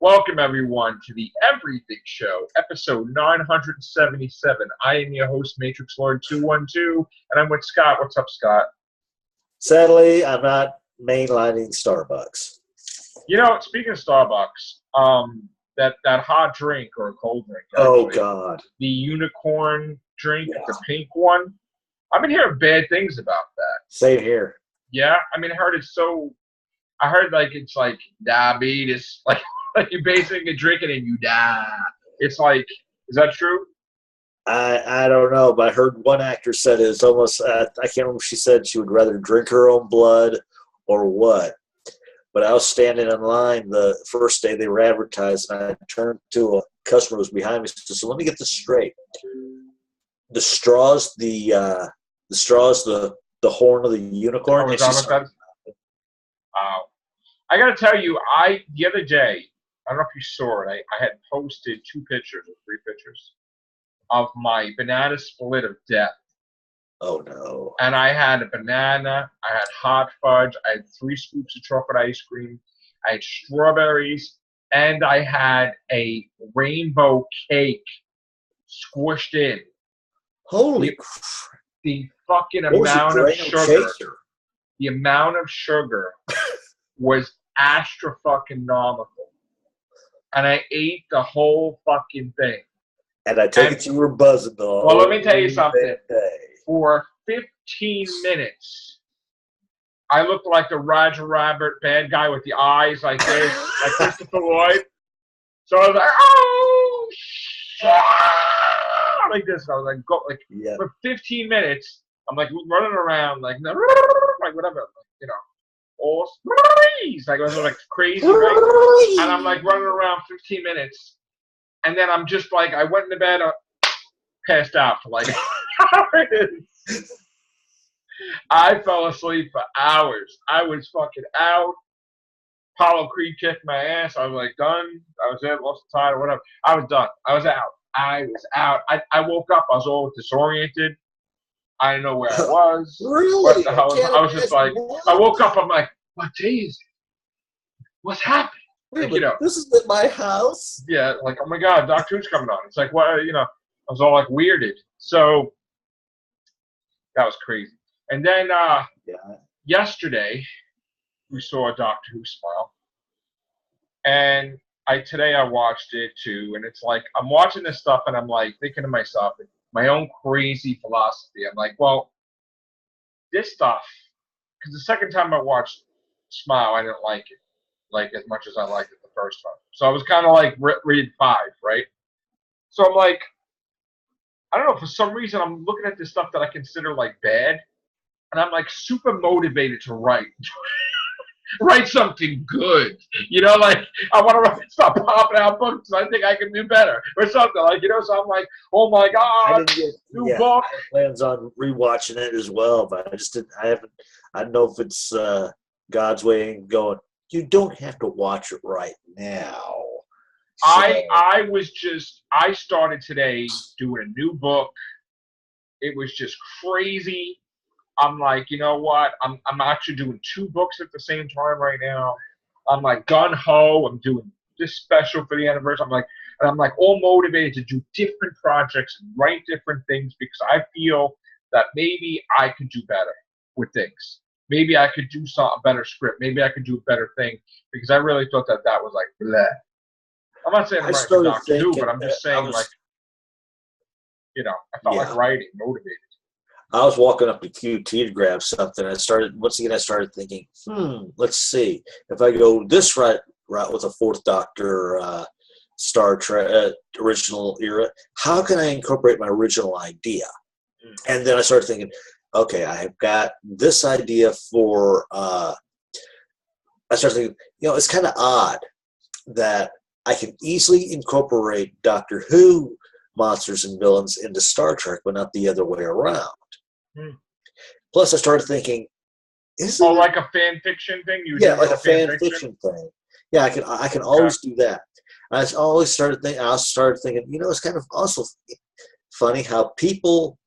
Welcome, everyone, to the Everything Show, episode 977. I am your host, Matrixlord212, and I'm with Scott. What's up, Scott? Sadly, I'm not mainlining Starbucks. You know, speaking of Starbucks, that hot drink, or a cold drink, actually, Oh, God. the unicorn drink, Yeah. the pink one, I've been hearing bad things about that. Same here. Yeah? I mean, I heard, like, it's like diabetes, like you basically drink it and you die. It's like, is that true? I don't know, but I heard one actor said it's almost, I can't remember if she said she would rather drink her own blood or what. But I was standing in line the first day they were advertised, and I turned to a customer who was behind me and said, so let me get this straight. The straw's the horn of the unicorn. Oh, is that what that is? I got to tell you, the other day, I don't know if you saw it, I had posted 2 pictures or 3 pictures of my banana split of death. Oh, no. And I had a banana, I had hot fudge, I had 3 scoops of chocolate ice cream, I had strawberries, and I had a rainbow cake squished in. Holy crap. The fucking amount of sugar. Chaser? The amount of sugar was astronomical. And I ate the whole fucking thing. And I take it you were buzzing though. Well, let me tell you something. For 15 minutes, I looked like the Roger Rabbit bad guy with the eyes like this, like Christopher Lloyd. So I was like, oh, shit, like this. I was like, yeah. For 15 minutes, I'm like running around, like whatever, you know, all like I was like crazy, right? And I'm like running around 15 minutes, and then I'm just like, I went into bed, passed out for like hours. I fell asleep for hours. I was fucking out. Apollo Creed kicked my ass. I was like done. I was there, lost the tide or whatever. I was done. I was out. I woke up. I was all disoriented. I didn't know where I was. Really? What the hell? I was just like, I woke up. I'm like, what day is it? What's happening? Like, you know, this is at my house. Yeah, like, oh my God, Doctor Who's coming on. It's like, what, you know, I was all like weirded. So that was crazy. And then yesterday we saw Doctor Who Smile, and today I watched it too. And it's like I'm watching this stuff, and I'm like thinking to myself, my own crazy philosophy. I'm like, well, this stuff, because the second time I watched Smile, I didn't like it like as much as I liked it the first time. So I was kind of like read 5, right? So I'm like, I don't know, for some reason I'm looking at this stuff that I consider like bad, and I'm like super motivated to write something good. You know, like I want to stop popping out books. I think I can do better or something, like, you know. So I'm like, oh my God, new book. I plans on rewatching it as well, but I just didn't. I don't know if it's God's way and going, you don't have to watch it right now. So, I started today doing a new book. It was just crazy. I'm like, you know what? I'm actually doing 2 books at the same time right now. I'm like gun ho. I'm doing this special for the anniversary. I'm like all motivated to do different projects and write different things, because I feel that maybe I could do better with things. Maybe I could do a better script. Maybe I could do a better thing, because I really thought that was like bleh. I'm not saying I'm writing for Doctor Who, but I'm just saying, like, you know, I felt like writing, motivated. I was walking up to QT to grab something. I started thinking, let's see. If I go this route with a 4th Doctor Star Trek original era, how can I incorporate my original idea? And then I started thinking, okay, I've got this idea for I started thinking, you know, it's kind of odd that I can easily incorporate Doctor Who monsters and villains into Star Trek, but not the other way around. Plus, I started thinking, like a fan fiction thing? Like a fan fiction thing. Yeah, I can always do that. I started thinking, you know, it's kind of also funny how people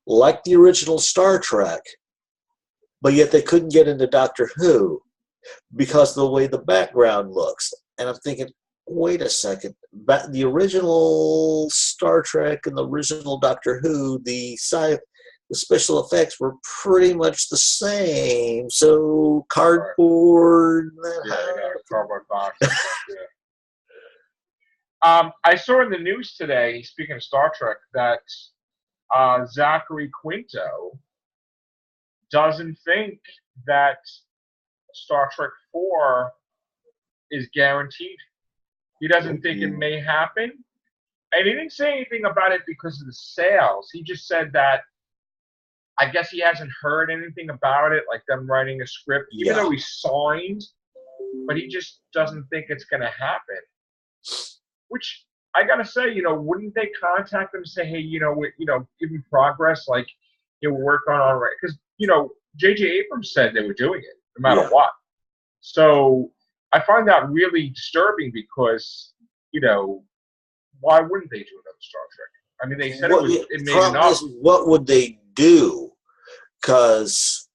like the original Star Trek, but yet they couldn't get into Doctor Who because of the way the background looks. And I'm thinking, wait a second. But the original Star Trek and the original Doctor Who, the special effects were pretty much the same. So cardboard. Yeah, cardboard box. Yeah. I saw in the news today, speaking of Star Trek, that Zachary Quinto doesn't think that Star Trek 4 is guaranteed. He doesn't think it may happen. And he didn't say anything about it because of the sales. He just said that I guess he hasn't heard anything about it, like them writing a script, even though he signed, but he just doesn't think it's going to happen. Which I got to say, wouldn't they contact them and say, hey, give me progress, like, we're working on it, right? Because, J.J. Abrams said they were doing it no matter what. So I find that really disturbing because, why wouldn't they do another Star Trek? I mean, they said it made enough. What would they do? Because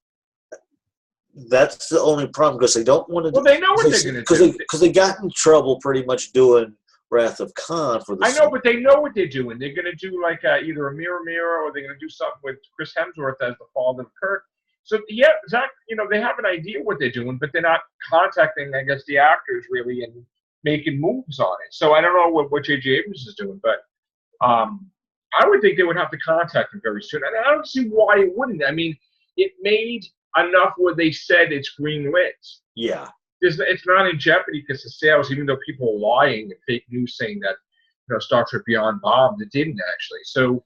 that's the only problem. Because they don't want to. Well, they know what they're going to do. Because they got in trouble pretty much doing Wrath of Khan for the. I know, but they know what they're doing. They're going to do like either a mirror, or they're going to do something with Chris Hemsworth as the father of Kirk. So yeah, Zach, they have an idea what they're doing, but they're not contacting, I guess, the actors really and making moves on it. So I don't know what J.J. Abrams is doing, but I would think they would have to contact him very soon. And I don't see why it wouldn't. I mean, it made enough where they said it's greenlit. Yeah. It's not in jeopardy because of sales, even though people are lying and fake news saying that Star Trek Beyond bombed. It didn't actually. So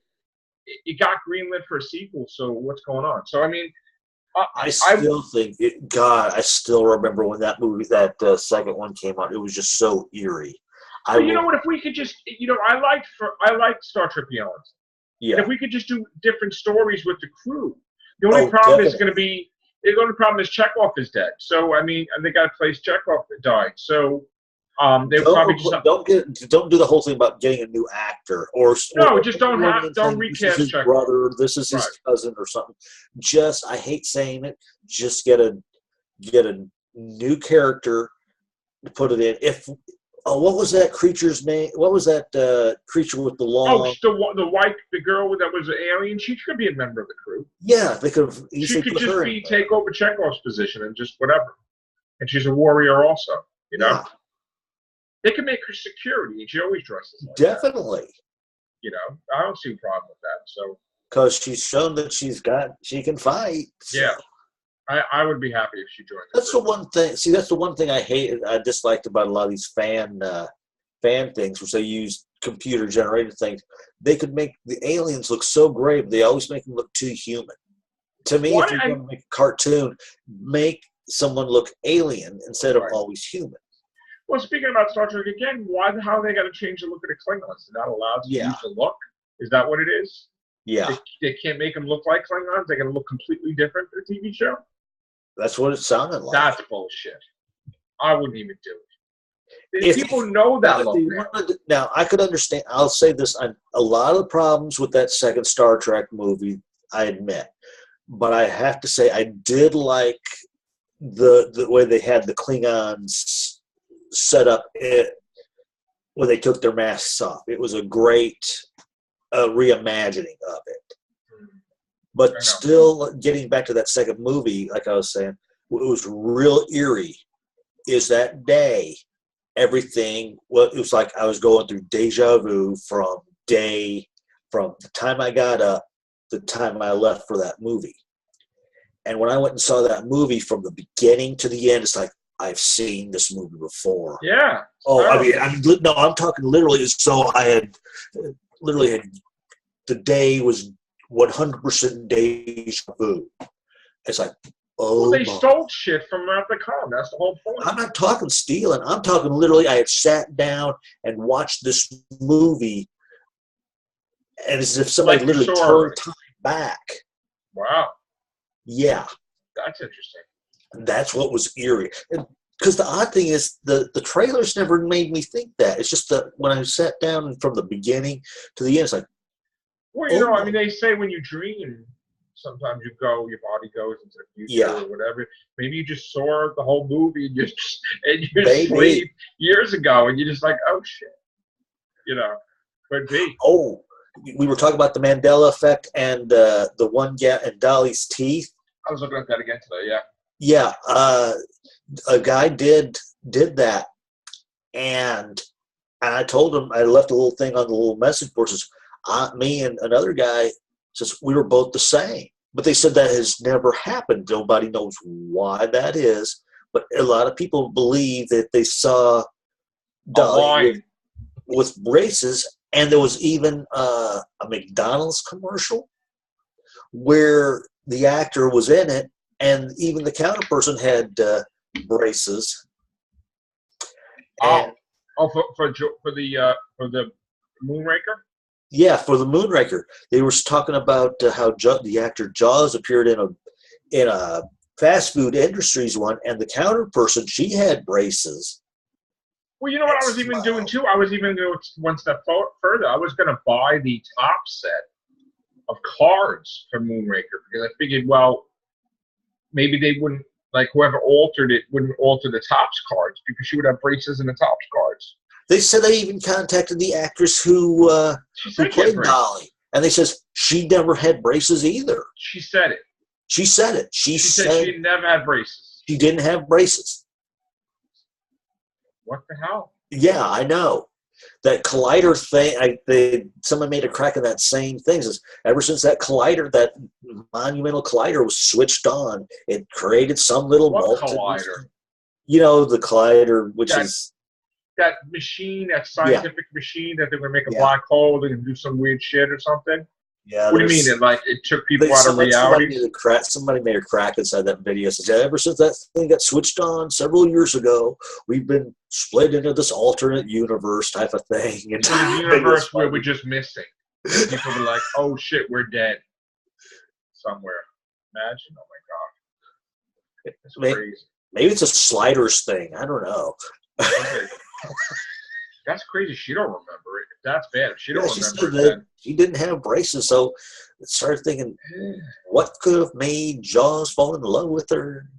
it got greenlit for a sequel. So what's going on? So I mean, I still think it. God, I still remember when that movie, that second one came out. It was just so eerie. But you know what? If we could just, I liked Star Trek Beyond. Yeah. And if we could just do different stories with the crew, the only problem is going to be. The only problem is Chekhov is dead. So I mean, and they got to place Chekhov that died. So they probably just don't do the whole thing about getting a new actor just don't recast his brother. This is his cousin or something. I hate saying it. Just get a new character to put it in. What was that creature's name? What was that creature with the long? Oh, the girl that was an alien. She could be a member of the crew. Yeah, they could have. She could just take over Chekhov's position and just whatever. And she's a warrior also. Yeah. They can make her security, and she always dresses like Definitely. That. I don't see a problem with that. So because she's shown that she can fight. So. Yeah. I would be happy if she joined. That's the one thing. See, that's the one thing I disliked about a lot of these fan things, which they use computer generated things. They could make the aliens look so great, but they always make them look too human. To me, if you're going to make a cartoon, make someone look alien instead of always human. Well, speaking about Star Trek again, how they got to change the look of the Klingons? They're not allowed to use the look. Is that what it is? Yeah. They can't make them look like Klingons. They're going to look completely different for the TV show. That's what it sounded like. That's bullshit. I wouldn't even do it. People know that look now, I could understand. I'll say this. A lot of the problems with that second Star Trek movie, I admit. But I have to say, I did like the way they had the Klingons set up when they took their masks off. It was a great reimagining of it. But still, getting back to that second movie, like I was saying, what was real eerie is that day, everything, it was like I was going through deja vu from the time I got up, the time I left for that movie. And when I went and saw that movie from the beginning to the end, it's like, I've seen this movie before. Yeah. Oh, I'm talking literally as though I had the day was 100% deja vu. It's like, they stole shit from Wrath of Khan. That's the whole point. I'm not talking stealing. I'm talking literally. I had sat down and watched this movie, and it's as if somebody literally turned time back. Wow. Yeah. That's interesting. That's what was eerie. Because the odd thing is, the trailers never made me think that. It's just that when I sat down from the beginning to the end, it's like, well, I mean, they say when you dream, sometimes your body goes into the future or whatever. Maybe you just saw the whole movie in your sleep years ago, and you're just like, oh shit, could be. Oh, we were talking about the Mandela effect and the one in Dolly's teeth. I was looking at that again today. Yeah. Yeah, a guy did that, and I told him, I left a little thing on the little message board. Says, me and another guy says we were both the same, but they said that has never happened. Nobody knows why that is, but a lot of people believe that they saw Dolly with braces, and there was even a McDonald's commercial where the actor was in it, and even the counter person had braces. And, for the Moonraker. Yeah, for the Moonraker, they were talking about how the actor Jaws appeared in a fast food industries one, and the counter person, she had braces. Well, you know what I was even doing too? I was even going one step further. I was going to buy the top set of cards for Moonraker because I figured, well, maybe they wouldn't, like whoever altered it wouldn't alter the Topps cards because she would have braces in the Topps cards. They said they even contacted the actress who played Dolly, and they says she never had braces either. She said it. She said it. She said she never had braces. She didn't have braces. What the hell? Yeah, I know. That collider thing, someone made a crack in that same thing. Says, ever since that collider, that monumental collider was switched on, it created some little collider? You know, the collider, which is that machine, that scientific machine that they're going to make a black hole, they're going to do some weird shit or something. Yeah. What do you mean? It took people out of reality? Somebody made a crack inside that video. Says, ever since that thing got switched on several years ago, we've been split into this alternate universe type of thing. And the universe where we're just missing. People were like, oh shit, we're dead somewhere. Imagine, oh my God. It's crazy. Maybe it's a sliders thing. I don't know. Okay. That's crazy. She don't remember it. That's bad. She don't remember it. She didn't have braces, so I started thinking, what could have made Jaws fall in love with her?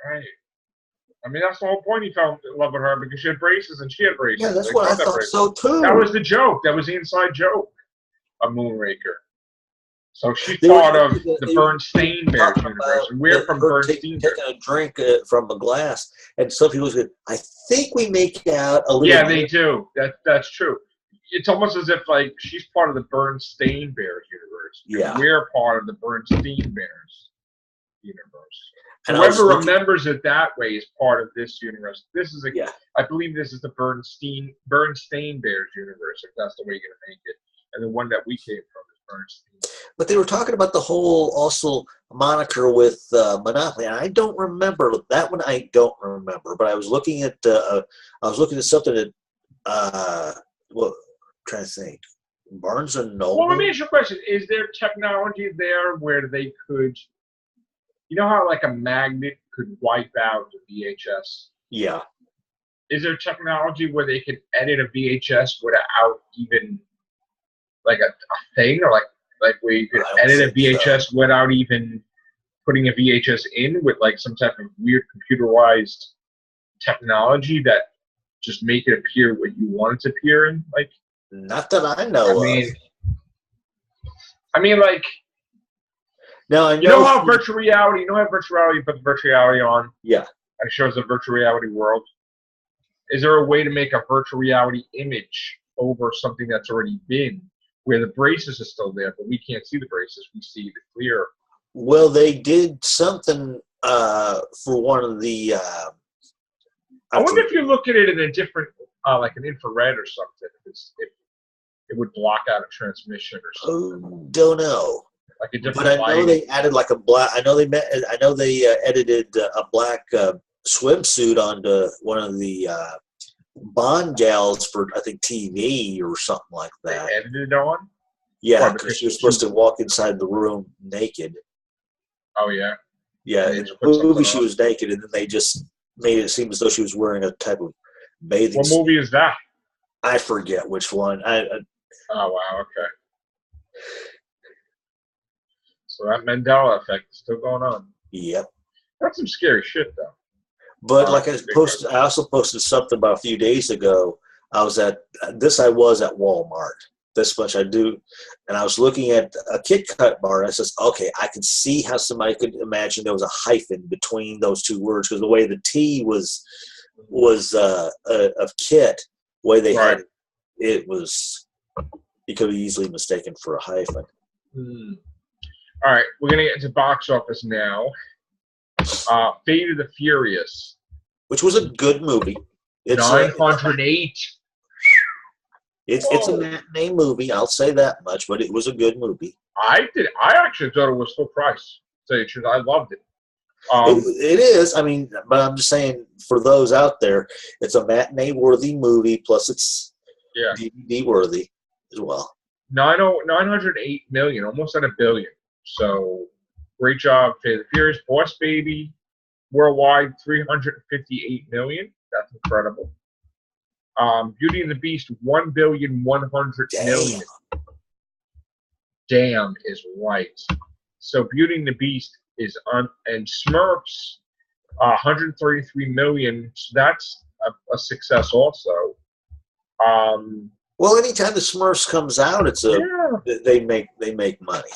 Right. I mean, that's the whole point. He fell in love with her because she had braces and she had braces. Yeah, that's what I thought so too. That was the joke. That was the inside joke of Moonraker. So she thought of the Bernstein Bears universe. And we're from Bernstein Bears. Taking a drink from a glass. And some people said, I think we make out a little bit. Yeah, they do. That's true. It's almost as if, like, she's part of the Bernstein Bears universe. Yeah. We're part of the Bernstein Bears universe. And whoever remembers it that way is part of this universe. This is I believe this is the Bernstein Bears universe, if that's the way you're going to make it. And the one that we came from is Bernstein. But they were talking about the whole also moniker with Monopoly. And I don't remember that one. I don't remember. But I was looking at something that I'm trying to think. Barnes and Noble. Well, let me ask you a question: is there technology there where they could, you know how like a magnet could wipe out the VHS? Yeah. Is there technology where they could edit a VHS without even like a thing, or like where you could edit a VHS without even putting a VHS in with like some type of weird computerized technology that just make it appear what you want it to appear in? Like, not that I know of. I mean, like, now you know how virtual reality, you put the virtual reality on? Yeah. And it shows a virtual reality world. Is there a way to make a virtual reality image over something that's already been, where the braces are still there, but we can't see the braces, we see the clear? Well, they did something for one of the... I wonder if you look at it in a different, like an infrared or something, if it would block out a transmission or something. Oh, don't know. Like a different but I know they added like a black. I know they edited a black swimsuit onto one of the Bond gals for, I think, TV or something like that. They edited on? Yeah, because you're supposed to walk inside the room naked. Oh yeah. Yeah, in the movie she was naked, and then they just made it seem as though she was wearing a type of bathing suit. What movie is that? I forget which one. Oh wow, okay. So that Mandela effect is still going on. Yep. That's some scary shit, though. But like I also posted something about a few days ago. I was at Walmart. This much I do, and I was looking at a Kit Kat bar. And I says, okay, I can see how somebody could imagine there was a hyphen between those two words because the way the T was of Kit, the way they had it was, you could be easily mistaken for a hyphen. All right, we're gonna get into box office now. Fate of the Furious, which was a good movie. It's 908. It's a matinee movie. I'll say that much, but it was a good movie. I actually thought it was full price. To tell you the truth, I loved it. It is. I mean, but I'm just saying for those out there, it's a matinee-worthy movie. Plus, it's DVD-worthy as well. 908 million, almost at $1 billion. So, great job, Fate of the Furious. Boss Baby, worldwide 358 million. That's incredible. Beauty and the Beast, 1,100,000,000. Damn is right. So Beauty and the Beast is on, and Smurfs, 133 million. So that's a success also. Well, anytime the Smurfs comes out, they make money.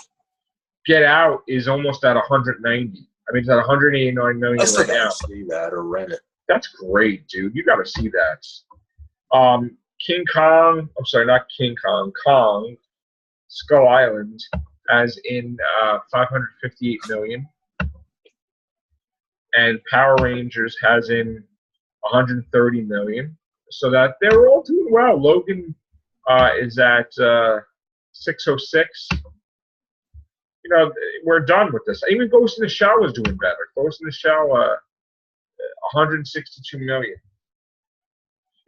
Get Out is almost at 190. I mean, it's at 189 million I still right now. See that or rent it. That's great, dude. You got to see that. King Kong. I'm sorry, not King Kong. Kong, Skull Island, as in 558 million, and Power Rangers has in 130 million. So that they're all doing well. Logan is at 606. You know, we're done with this. Even Ghost in the Shell is doing better. Ghost in the Shell, 162 million.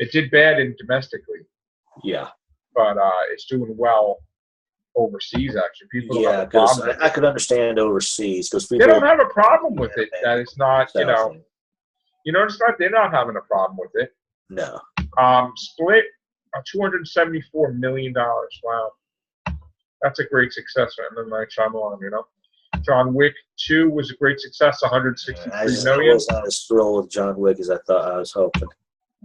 It did bad domestically. Yeah. But it's doing well overseas, actually. People don't have a because problem. I could understand overseas because they don't have a problem with it. That it's not, you know, it's not. They're not having a problem with it. No. Split, $274 million. Wow, that's a great success for M. Night Shyamalan. You know, John Wick 2 was a great success, 163 million. I was not as thrilled with John Wick as I thought I was hoping.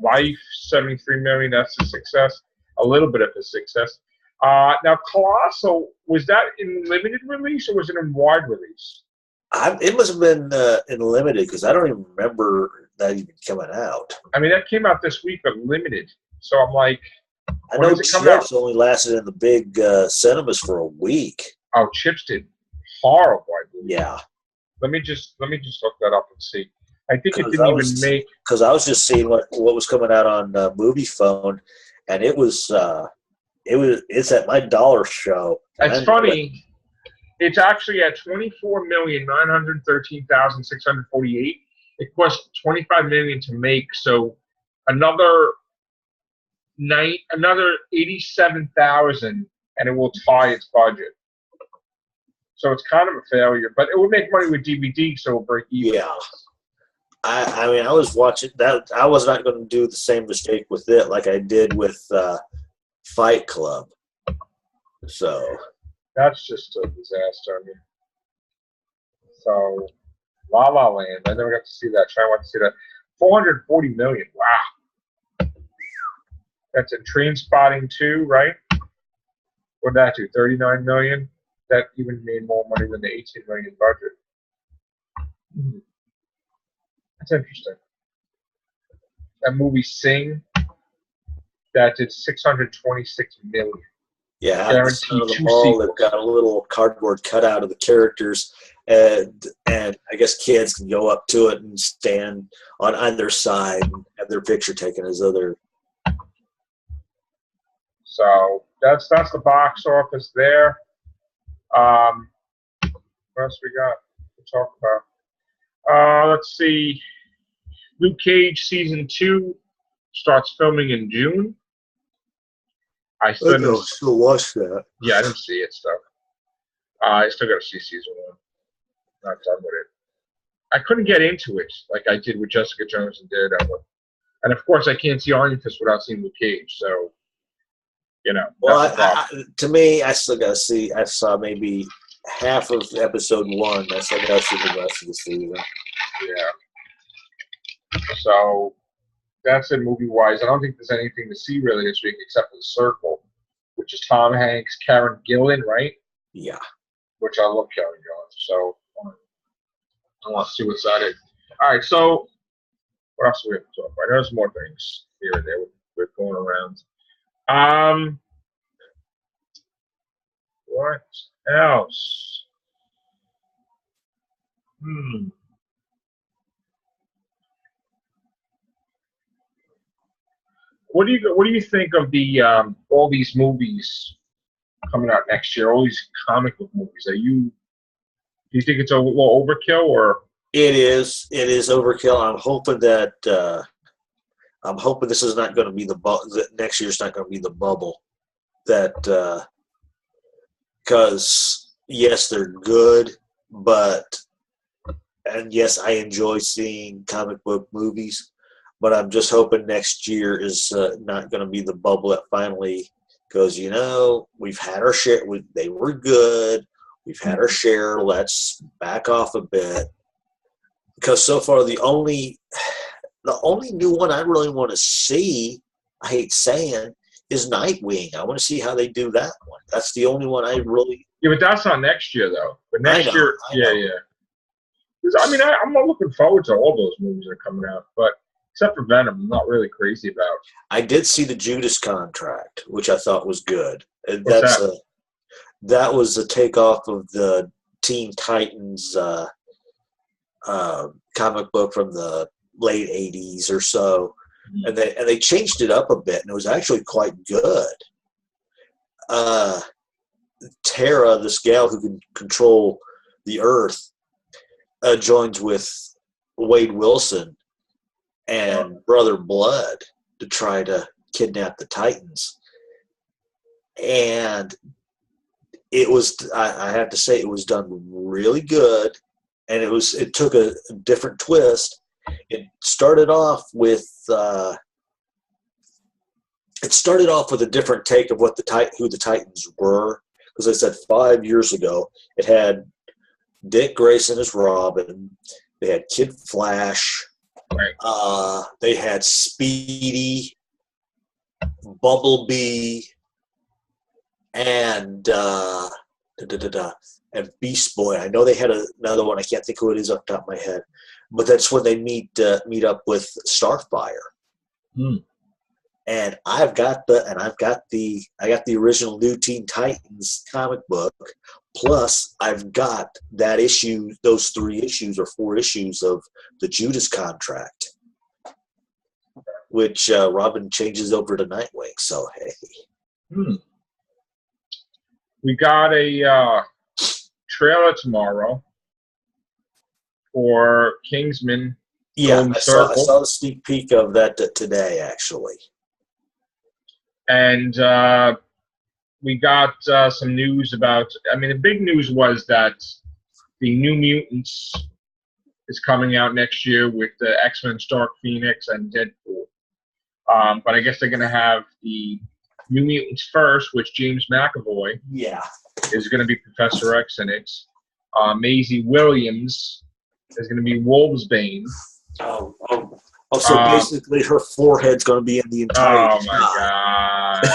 Life, 73 million. That's a success. A little bit of a success. Now, Colossal, was that in limited release or was it in wide release? It must have been in limited because I don't even remember that even coming out. I mean, that came out this week, but limited. So I'm like, I know Chips only lasted in the big cinemas for a week. Oh, Chips did horrible, I believe. Yeah. Let me just look that up and see. I think it didn't even make. Because I was just seeing what was coming out on Movie Phone, and it's at my dollar show. It's funny. It's actually at 24,913,648. It cost 25 million to make, so another 87,000, and it will tie its budget. So it's kind of a failure, but it would make money with DVD, so it'll break even. Yeah. I mean, I was watching that. I was not going to do the same mistake with it like I did with Fight Club. So that's just a disaster. I mean, so La La Land. I never got to see that. I want to see that. 440 million. Wow. That's a Train Spotting 2, right? What did that do? 39 million. That even made more money than the 18 million budget. That's interesting. That movie Sing, that did 626 million. Yeah, guaranteed them all. They've got a little cardboard cutout of the characters, and I guess kids can go up to it and stand on either side and have their picture taken as other. So that's the box office there. What else we got to talk about? Let's see. Luke Cage season 2 starts filming in June. I still watch that. Yeah, I didn't see it stuff. I still got to see season 1. Not done with it. I couldn't get into it like I did with Jessica Jones and Daredevil. And of course, I can't see Iron Fist without seeing Luke Cage. So, you know. Well, to me, I still got to see. I saw maybe half of episode 1. That's like us in the rest of the season. Yeah. So that's it movie-wise. I don't think there's anything to see really this week except for The Circle, which is Tom Hanks, Karen Gillan, right? Yeah. Which I love Karen Gillan. So I want to see what's on it. All right, so what else do we have to talk about? There's more things here and there we're going around. What else? What do you think of the all these movies coming out next year? All these comic book movies. Do you think it's a little overkill, or? It is overkill. I'm hoping that this is not going to be that next year's not going to be the bubble. That because yes, they're good, and yes, I enjoy seeing comic book movies, but I'm just hoping next year is not going to be the bubble that finally goes. We've had our share. They were good. We've had our share. Let's back off a bit. Because so far the only new one I really want to see, I hate saying, is Nightwing. I want to see how they do that one. That's the only one I really. Yeah, but that's not next year though. But next year, yeah. I mean, I'm not looking forward to all those movies that are coming out, but except for Venom, I'm not really crazy about. I did see the Judas Contract, which I thought was good. What's that? That was a takeoff of the Teen Titans comic book from the late 80s or so, and they changed it up a bit, and it was actually quite good. Tara, this gal who can control the Earth, joins with Wade Wilson and Brother Blood to try to kidnap the Titans, and it was, I have to say, it was done really good. And it took a different twist. It started off with a different take of who the Titans were. Because I said 5 years ago, it had Dick Grayson as Robin. They had Kid Flash. Right. They had Speedy, Bumblebee, and and Beast Boy. I know they had another one. I can't think who it is off the top of my head, but that's when they meet up with Starfire. And I got the original New Teen Titans comic book. Plus, I've got that issue, those 3 issues or 4 issues of the Judas Contract, which Robin changes over to Nightwing. So hey, we got a trailer tomorrow for Kingsman. Yeah, I saw the sneak peek of that today, actually. And we got some news about. I mean, the big news was that the New Mutants is coming out next year with the X-Men, Dark Phoenix, and Deadpool. But I guess they're going to have the New Mutants first, which James McAvoy is going to be Professor X in it. Maisie Williams is going to be Wolvesbane. So basically her forehead's going to be in the entire Oh, my God.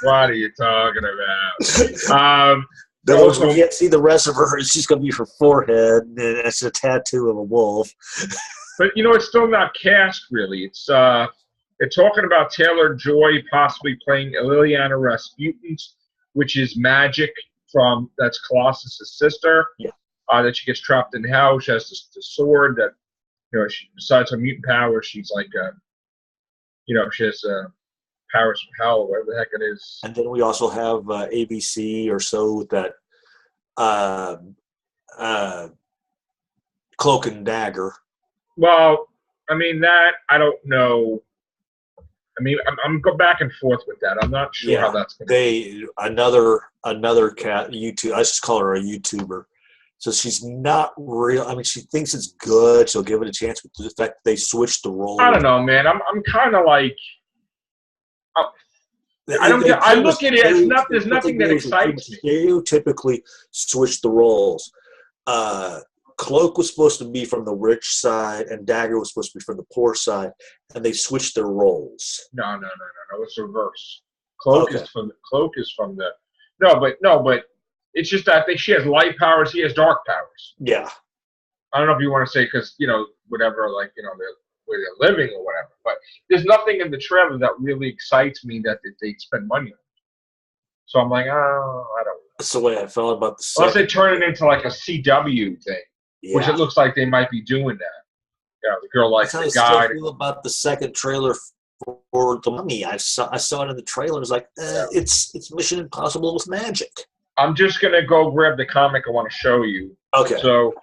What are you talking about? We can't see the rest of her. It's just going to be her forehead, and it's a tattoo of a wolf. But, it's still not cast, really. It's they're talking about Taylor Joy possibly playing Liliana Rasputin, which is Magic that's Colossus' sister. Yeah. That she gets trapped in hell. She has the sword that, besides her mutant power, she's like, she has powers from hell, whatever the heck it is. And then we also have ABC or so with that Cloak and Dagger. Well, I mean, that, I don't know. I mean, I'm going back and forth with that. I'm not sure how that's going to be. Another cat, YouTube, I just call her a YouTuber. So she's not real. I mean, she thinks it's good. She'll give it a chance. But the fact that they switched the role. I don't know, man. I'm kind of like. I don't get. I look at it. It's not. There's nothing that excites me. Stereotypically switch the roles. Cloak was supposed to be from the rich side, and Dagger was supposed to be from the poor side, and they switched their roles. No. It's reverse. Cloak is from the. No, but it's just that she has light powers. He has dark powers. Yeah. I don't know if you want to say because whatever, like where they're living or whatever. But there's nothing in the trailer that really excites me that they spend money on. So I'm like, oh, I don't know. That's the way I felt about the Unless they turn it into like a CW thing, which it looks like they might be doing that. The girl likes the guy. I feel about the second trailer for The Mummy. I saw it in the trailer. It's like, it's Mission Impossible with magic. I'm just going to go grab the comic I want to show you. Okay. So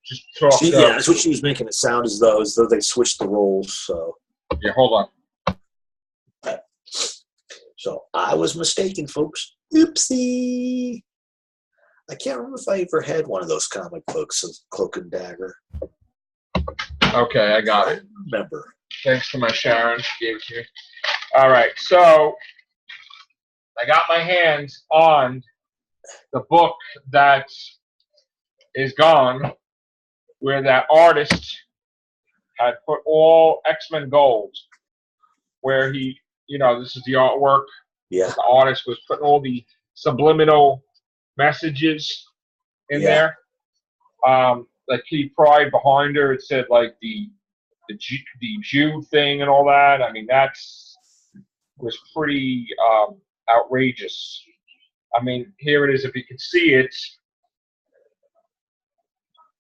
just talk. That's what she was making it sound as though they switched the roles. So yeah, hold on. So I was mistaken, folks. Oopsie. I can't remember if I ever had one of those comic books of Cloak and Dagger. Okay, I got it. Remember. Thanks to my Sharon, she gave it to me. All right, so I got my hands on the book that is gone, where that artist had put all X-Men Gold, where he, this is the artwork. Yeah. The artist was putting all the subliminal messages in there. Like Kitty Pryde behind her, it said like the Jew thing and all that. I mean, was pretty outrageous. I mean, here it is. If you can see it,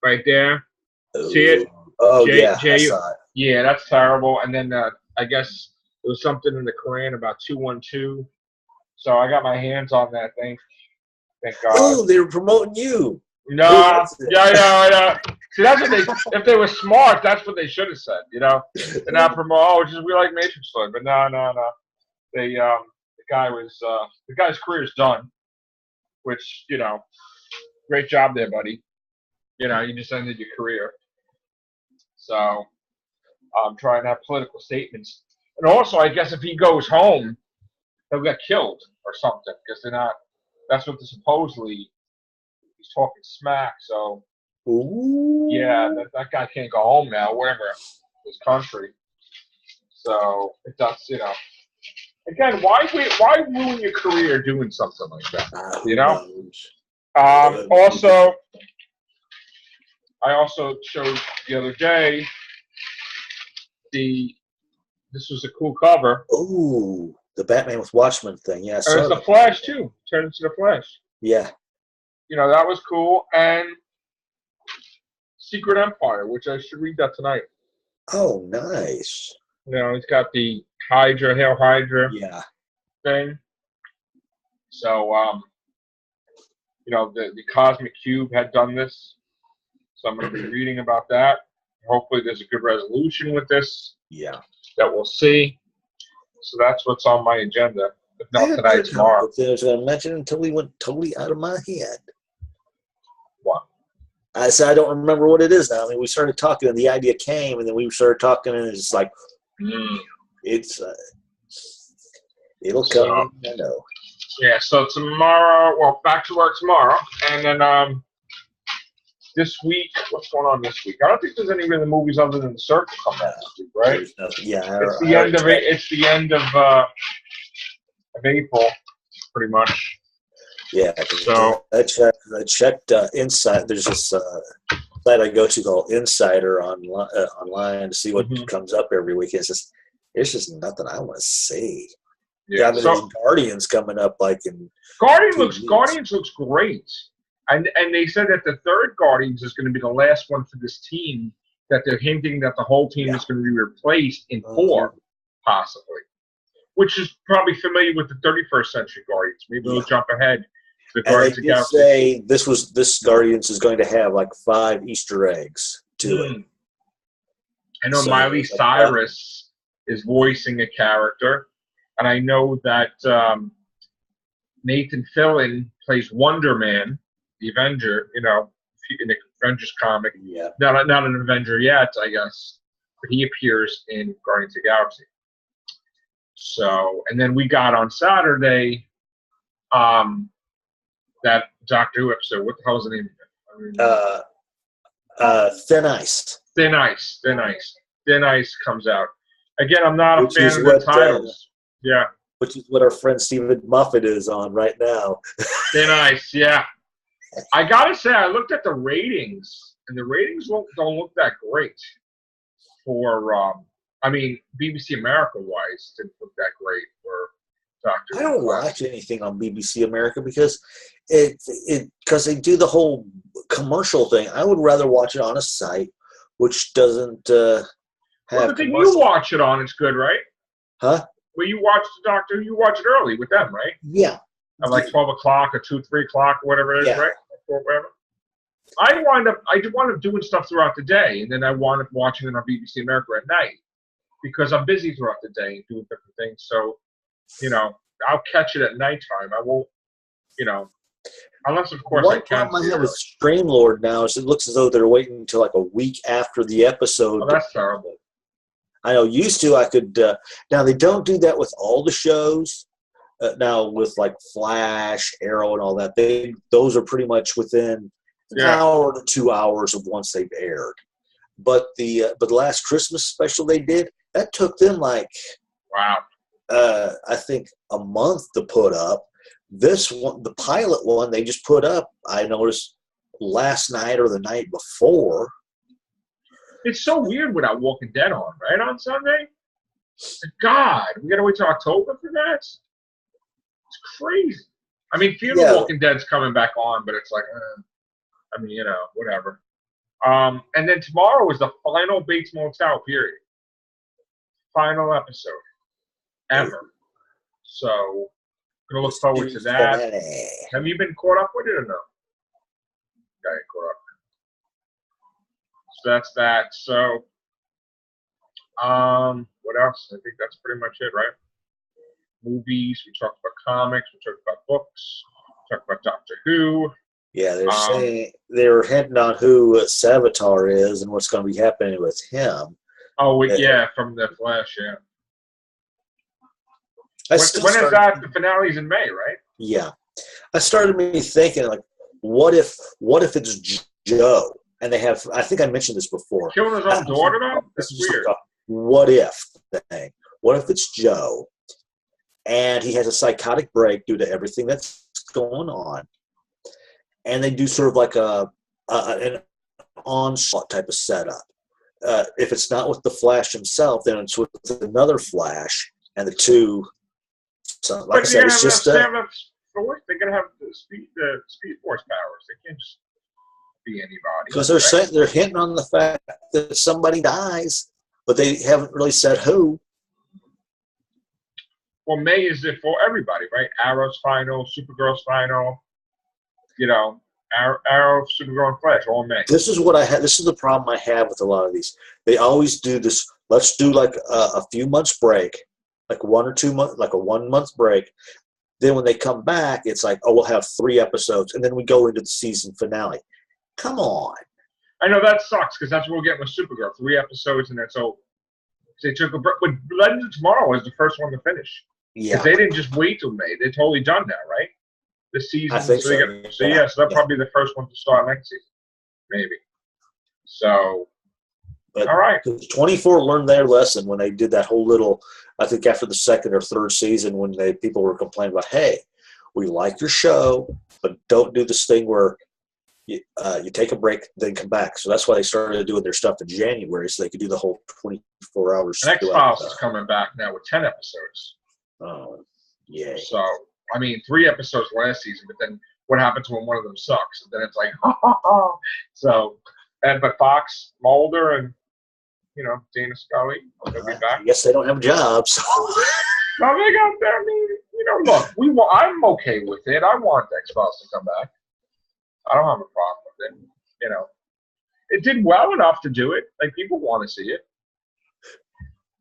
right there. See it? Oh, I saw it. Yeah, that's terrible. And then I guess there was something in the Quran about 212. So I got my hands on that thing. Thank God. Oh, they were promoting you. No, yeah. See, that's what if they were smart, that's what they should have said, They're not promote, we like Matrixlord, but no. The guy's career is done, which, great job there, buddy. You just ended your career. So I'm trying to have political statements. And also, I guess if he goes home, he'll get killed or something, because that's what supposedly he's talking smack. So, yeah, that guy can't go home now, wherever his country. So it does, Again, why ruin your career doing something like that? Also, I also showed the other day this was a cool cover. Oh, the Batman with Watchmen thing. Yeah, there's the Flash too. Turned into the Flash. Yeah. That was cool. And Secret Empire, which I should read that tonight. Oh, nice. He's got the Hail Hydra thing. So, the Cosmic Cube had done this. So I'm going to be reading about that. Hopefully there's a good resolution with this. Yeah. That we'll see. So that's what's on my agenda. If not tonight, tomorrow. I was going to mention until he went totally out of my head. What? I said I don't remember what it is now. I mean, we started talking and the idea came, and then we started talking, and it's like, it'll come. I know. Yeah. So tomorrow, back to work tomorrow, and then this week, what's going on this week? I don't think there's any really movies other than The Circle coming out this week, right? Yeah. It's the end of it. It's the end of April, pretty much. Yeah. So I checked Inside. There's this site I go to called Insider online to see what comes up every week. It's just nothing I want to see. Yeah, there's Guardians coming up Guardians looks great. And they said that the third Guardians is going to be the last one for this team, that they're hinting that the whole team is going to be replaced in 4, possibly. Which is probably familiar with the 31st Century Guardians. Maybe we'll jump ahead to the Guardians of the Galaxy. Say this Guardians is going to have 5 Easter eggs to it. I know Miley Cyrus is voicing a character, and I know that Nathan Fillion plays Wonder Man, the Avenger, in the Avengers comic. Yeah. Not an Avenger yet, I guess, but he appears in Guardians of the Galaxy. So, and then we got on Saturday that Doctor Who episode. What the hell is the name of it? Thin Ice. Thin Ice. Thin Ice. Thin Ice comes out. Again, I'm not a Which fan is of the what, titles. Yeah. Which is what our friend Stephen Moffat is on right now. Thin Ice, yeah. I gotta say, I looked at the ratings, and the ratings don't look that great for, BBC America-wise, didn't look that great for Doctor Who. I don't watch anything on BBC America because because they do the whole commercial thing. I would rather watch it on a site which doesn't have the thing you watch it on, it's good, right? Huh? Well, you watch the Doctor, you watch it early with them, right? Yeah. At like 12 o'clock or 2, 3 o'clock, whatever it is, right? Or whatever. I wind up doing stuff throughout the day, and then I wind up watching it on BBC America at night because I'm busy throughout the day and doing different things. So, I'll catch it at nighttime. I won't, unless, of course, One problem I have with Streamlord now is it looks as though they're waiting until like a week after the episode. Oh, that's terrible. I know. Used to, I could. Now they don't do that with all the shows. Now with like Flash, Arrow, and all that, those are pretty much within an hour to 2 hours of once they've aired. But the last Christmas special they did, that took them like I think a month to put up. This one, the pilot one, they just put up, I noticed last night or the night before. It's so weird without Walking Dead on, right, on Sunday? God, we got to wait till October for that? It's crazy. I mean, Fear the Walking Dead's coming back on, but it's like, whatever. And then tomorrow is the final Bates Motel period. Final episode. Ever. So, gonna look forward to that. Have you been caught up with it or no? Got it caught up. So that's that. So, what else? I think that's pretty much it, right? Movies. We talked about comics. We talked about books. We talked about Doctor Who. Yeah, they're saying they're hinting on who Savitar is and what's going to be happening with him. Oh, from the Flash, yeah. When is that? The finale's in May, right? Yeah. I started me thinking, like, what if it's Joe? And they have, I think I mentioned this before. Killing his own daughter, though? That's weird. Like what if thing. What if it's Joe? And he has a psychotic break due to everything that's going on. And they do sort of like an onslaught type of setup. If it's not with the Flash himself, then it's with another Flash, and the two. So, like I said, it's just they're gonna have the speed force powers. They can't just be anybody. Because they're saying they're hinting on the fact that somebody dies, but they haven't really said who. Well, May is it for everybody, right? Arrow's final, Supergirl's final. Arrow, Supergirl, and Flash, all May. This is what I had. This is the problem I have with a lot of these. They always do this. Let's do like a few months break, like 1 or 2 months, like a 1 month break. Then when they come back, it's like, oh, we'll have 3 episodes, and then we go into the season finale. Come on. I know that sucks because that's what we're getting with Supergirl. 3 episodes, and that's over. They took a break. But Legends of Tomorrow was the first one to finish. Yeah. Because they didn't just wait till May. They're totally done now, right? This season. I think so. So that'll probably be the first one to start next season. Maybe. So, but all right. 24 learned their lesson when they did that whole little, I think after the 2nd or 3rd season when people were complaining about, hey, we like your show, but don't do this thing where you take a break, then come back. So that's why they started doing their stuff in January so they could do the whole 24 hours. The X-Files is coming back now with 10 episodes. Oh, yay. So, 3 episodes last season, but then what happens when one of them sucks? And then it's like, So, but Fox, Mulder, and, Dana Scully, they'll be back. I guess they don't have jobs. So. No, they got there. Look, I'm okay with it. I want X-Files to come back. I don't have a problem with it. It did well enough to do it. Like, people want to see it.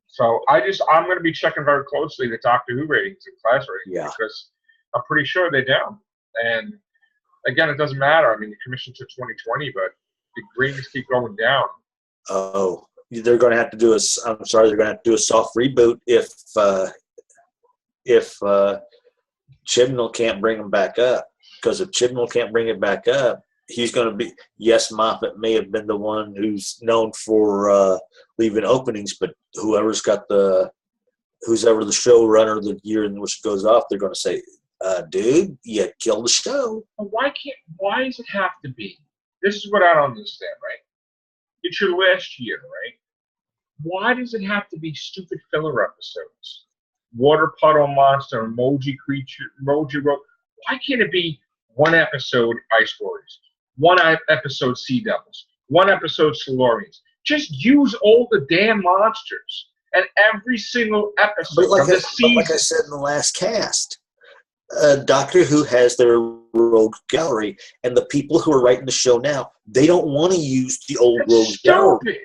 So I'm going to be checking very closely the Doctor Who ratings and Class ratings because I'm pretty sure they're down. And again, it doesn't matter. The commission took 2020, but the ratings keep going down. Oh, they're going to have to do they're going to have to do a soft reboot if if Chibnall can't bring him back up. Because if Chibnall can't bring it back up, he's going to be. Yes, Moffat may have been the one who's known for leaving openings, but whoever's got who's ever the showrunner the year in which it goes off, they're going to say, "Dude, you killed the show." Why does it have to be? This is what I don't understand, right? It's your last year, right? Why does it have to be stupid filler episodes? Water puddle monster, emoji creature, emoji rope. Why can't it be one episode Ice Warriors, one episode Sea Devils, one episode Silurians? Just use all the damn monsters and every single episode of the season. Like I said in the last cast, Doctor Who has their rogue gallery, and the people who are writing the show now, they don't want to use the old rogue gallery.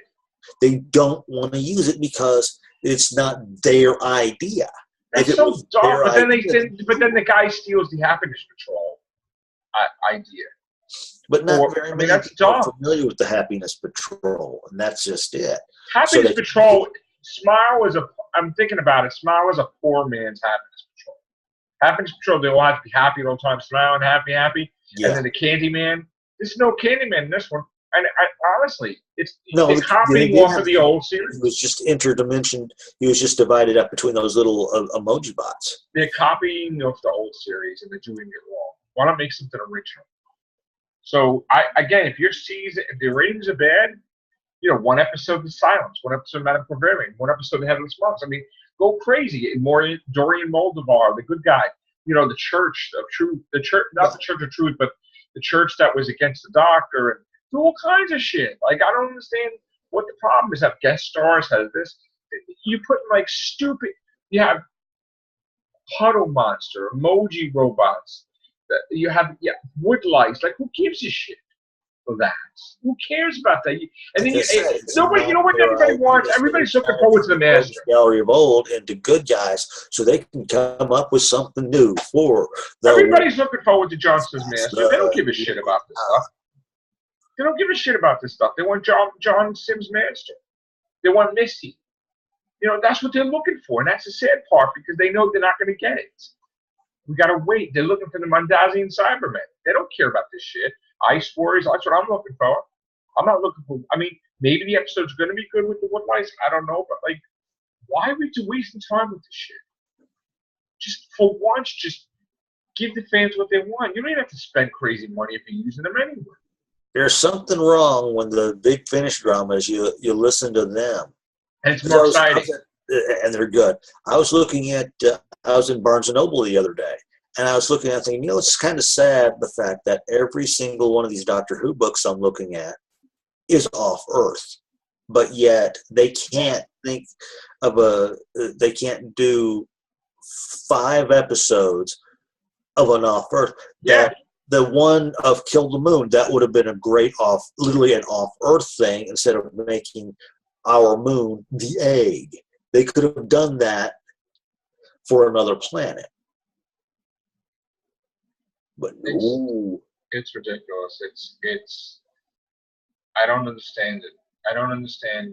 They don't want to use it because it's not their idea. That's so dumb. But then the guy steals the Happiness Patrol idea. But not very many people are familiar with the Happiness Patrol, and that's just it. Happiness Patrol, Smile was I'm thinking about it. Smile was a poor man's Happiness Patrol. Happiness Patrol, they all have to be happy all the time, smiling, happy. Yeah. And then the Candyman. There's no Candyman in this one. And honestly, they're copying off of the old series. He was just interdimensioned. He was just divided up between those little emoji bots. They're copying off the old series, and they're doing it wrong. Why not make something original? So, if your season, if the ratings are bad, one episode is Silence, one episode of Madame Bavarian, one episode of Headless Monks. I mean, go crazy. Dorian Moldovar, the good guy. The Church of Truth, the Church, not the Church of Truth, but the church that was against the Doctor, and do all kinds of shit. Like, I don't understand what the problem is. Have guest stars, has this. You put stupid. You have puddle monster, emoji robots. You have woodlights. Like, who gives a shit for that? Who cares about that? And then nobody. You know what everybody wants? Everybody's looking forward to the Master Gallery of Old and the good guys, so they can come up with something new for. Everybody's looking forward to Johnston's Master. They don't give a shit about this stuff. They don't give a shit about this stuff. They want John Sims' Master. They want Missy. That's what they're looking for, and that's the sad part because they know they're not going to get it. We got to wait. They're looking for the Mondasian Cybermen. They don't care about this shit. Ice Warriors, that's what I'm looking for. I'm not looking for. I mean, maybe the episode's going to be good with the Woodlights. I don't know, but why are we wasting time with this shit? Just for once, just give the fans what they want. You don't even have to spend crazy money if you're using them anyway. There's something wrong when the Big Finish dramas, you listen to them. And it's more exciting. And they're good. I was looking at, I was in Barnes & Noble the other day, and I was looking at thinking, it's kind of sad, the fact that every single one of these Doctor Who books I'm looking at is off-Earth. But yet they can't think of they can't do 5 episodes of an off-Earth. Yeah. The one of Kill the Moon, that would have been a great literally an off-Earth thing instead of making our moon the egg. They could have done that for another planet. But it's ridiculous. It's I don't understand it. I don't understand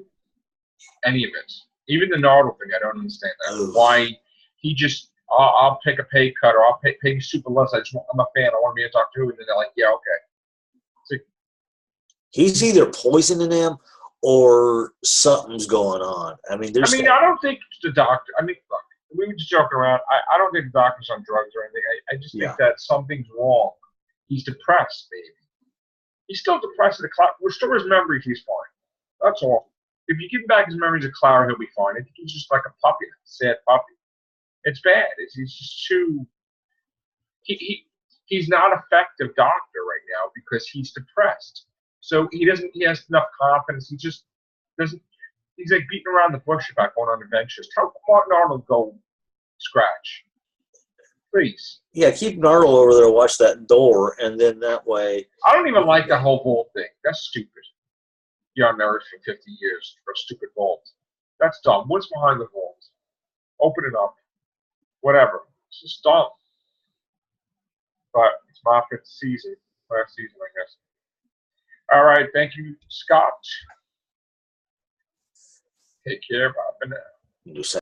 any of it. Even the Nardole thing, I don't understand that. Ugh. Why he just I'll take a pay cut or I'll pay super less. I'm a fan. I want to be a Doctor Who, and then they're like, yeah, okay. He's either poisoning them or something's going on. I mean, I don't think the Doctor. I mean, look, we were just joking around. I don't think the Doctor's on drugs or anything. I just think that something's wrong. He's depressed, maybe. He's still depressed. Restore his memory if he's fine. That's all. If you give him back his memories of Clara, he'll be fine. I think he's just like a puppy, a sad puppy. It's bad. He's just too. He's not an effective doctor right now because he's depressed. So he has enough confidence. He just doesn't. He's like beating around the bush about going on adventures. Tell Martin Arnold go scratch, please. Yeah, keep Nardole over there. Watch that door, and then that way. I don't even like that whole vault thing. That's stupid. You're on Earth for 50 years for a stupid vault. That's dumb. What's behind the vault? Open it up. Whatever. It's just dumb. But it's Moffat's season. Last season, I guess. All right. Thank you, Scott. Take care. Bye for now. You say.